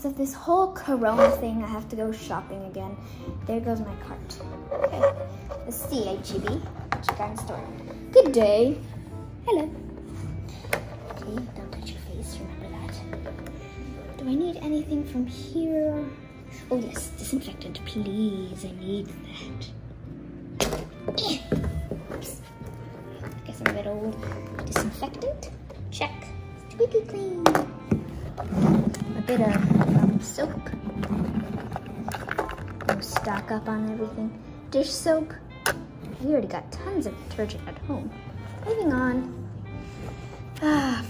because of this whole corona thing, I have to go shopping again. There goes my cart. Okay, let's see, HEB. Check out the store. Good day. Hello. Okay, don't touch your face, remember that. Do I need anything from here? Oh yes, disinfectant, please. I need that. Oops. Guess I'm a bit old. Disinfectant, check. Squeaky clean. A bit of soap. Stock up on everything. Dish soap. We already got tons of detergent at home. Moving on.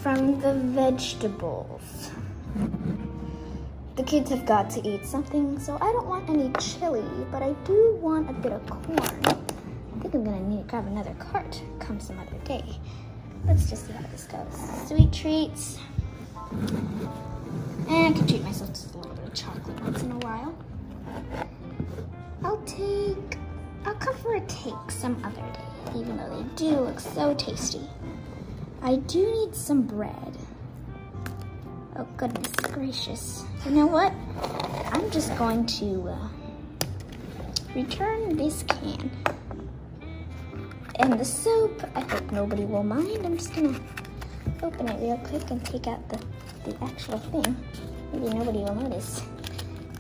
From the vegetables. The kids have got to eat something, so I don't want any chili, but I do want a bit of corn. I think I'm gonna need to grab another cart come some other day. Let's just see how this goes. Sweet treats. And I can treat myself to a little bit of chocolate once in a while. I'll come for a take some other day, even though they do look so tasty. I do need some bread. Oh goodness gracious. You know what? I'm just going to return this can. And the soap, I hope nobody will mind. I'm just gonna open it real quick and take out the actual thing. Maybe nobody will notice.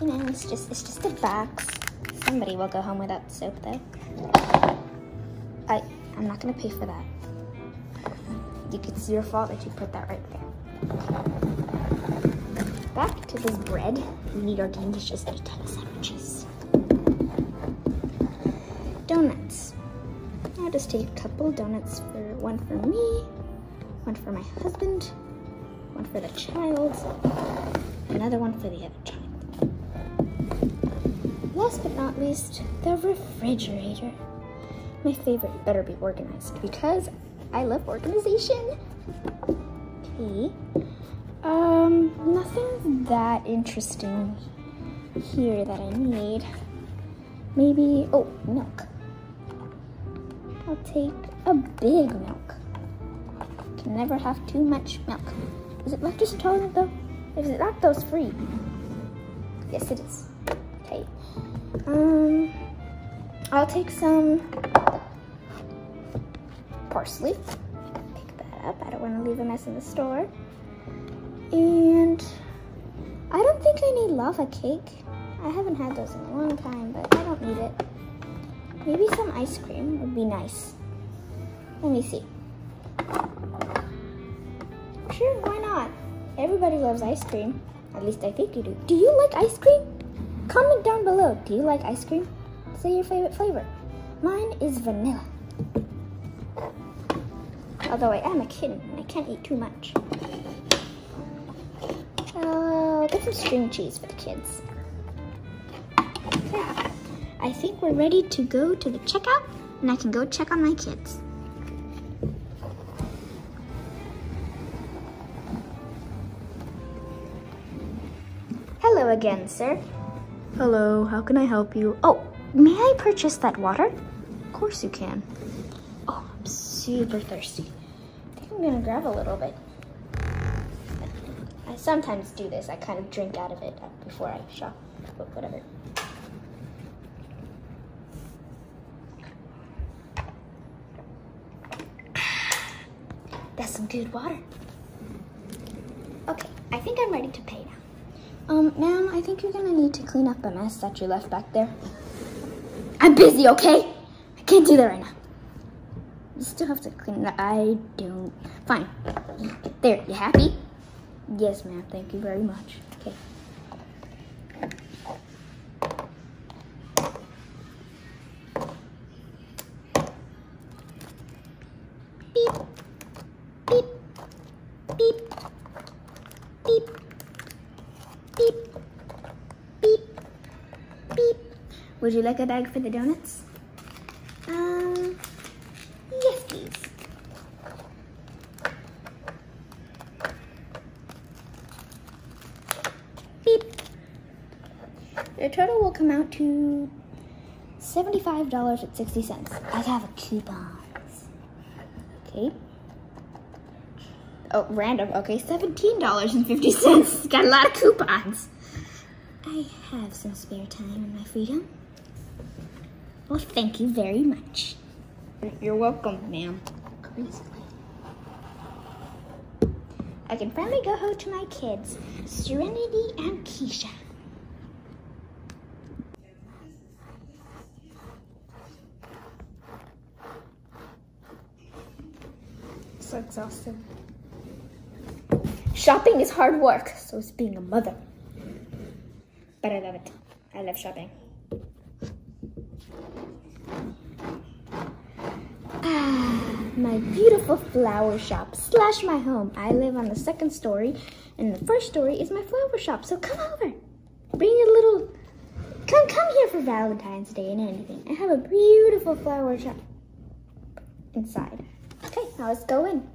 You know, it's just a box. Somebody will go home without soap though. I'm not gonna pay for that. It's your fault that you put that right there. Back to this bread. We need our delicious Nutella sandwiches. Donuts. I'll just take a couple donuts, one for me, one for my husband, one for the child, another one for the other child. Last but not least, the refrigerator. My favorite better be organized because I love organization. Okay. Nothing that interesting here that I need. Maybe, oh, milk. I'll take a big milk. Can never have too much milk. Is it lactose intolerant though? Is it lactose free? Yes, it is. Okay. I'll take some parsley. Pick that up. I don't want to leave a mess in the store. And I don't think I need lava cake. I haven't had those in a long time, but I don't need it. Maybe some ice cream would be nice. Let me see. Sure, why not? Everybody loves ice cream. At least I think you do. Do you like ice cream? Comment down below. Do you like ice cream? Say your favorite flavor. Mine is vanilla. Although I am a kitten and I can't eat too much. I'll get some string cheese for the kids. Okay. I think we're ready to go to the checkout and I can go check on my kids. Hello again, sir. Hello, how can I help you? Oh, may I purchase that water? Of course you can. Oh, I'm super thirsty. I think I'm gonna grab a little bit. I sometimes do this. I kind of drink out of it before I shop, but whatever. That's some good water. Okay, I think I'm ready to pay now. Ma'am, I think you're gonna need to clean up the mess that you left back there. I'm busy, okay? I can't do that right now. You still have to clean that. I don't. Fine. There, you happy? Yes, ma'am. Thank you very much. Okay. Beep. Beep. Beep. Beep. Beep. Beep. Beep. Would you like a bag for the donuts? Yes, please. Beep. Your total will come out to $75.60. I have a coupons. Okay. Oh, random. Okay, $17.50. Got a lot of coupons. I have some spare time in my freedom. Well, thank you very much. You're welcome, ma'am. I can finally go home to my kids, Serenity and Keisha. So exhausted. Shopping is hard work, so is being a mother. But I love it. I love shopping. My beautiful flower shop / my home. I live on the 2nd story, and the 1st story is my flower shop. So come over. Bring your little, come here for Valentine's Day and anything. I have a beautiful flower shop inside. Okay, now let's go in.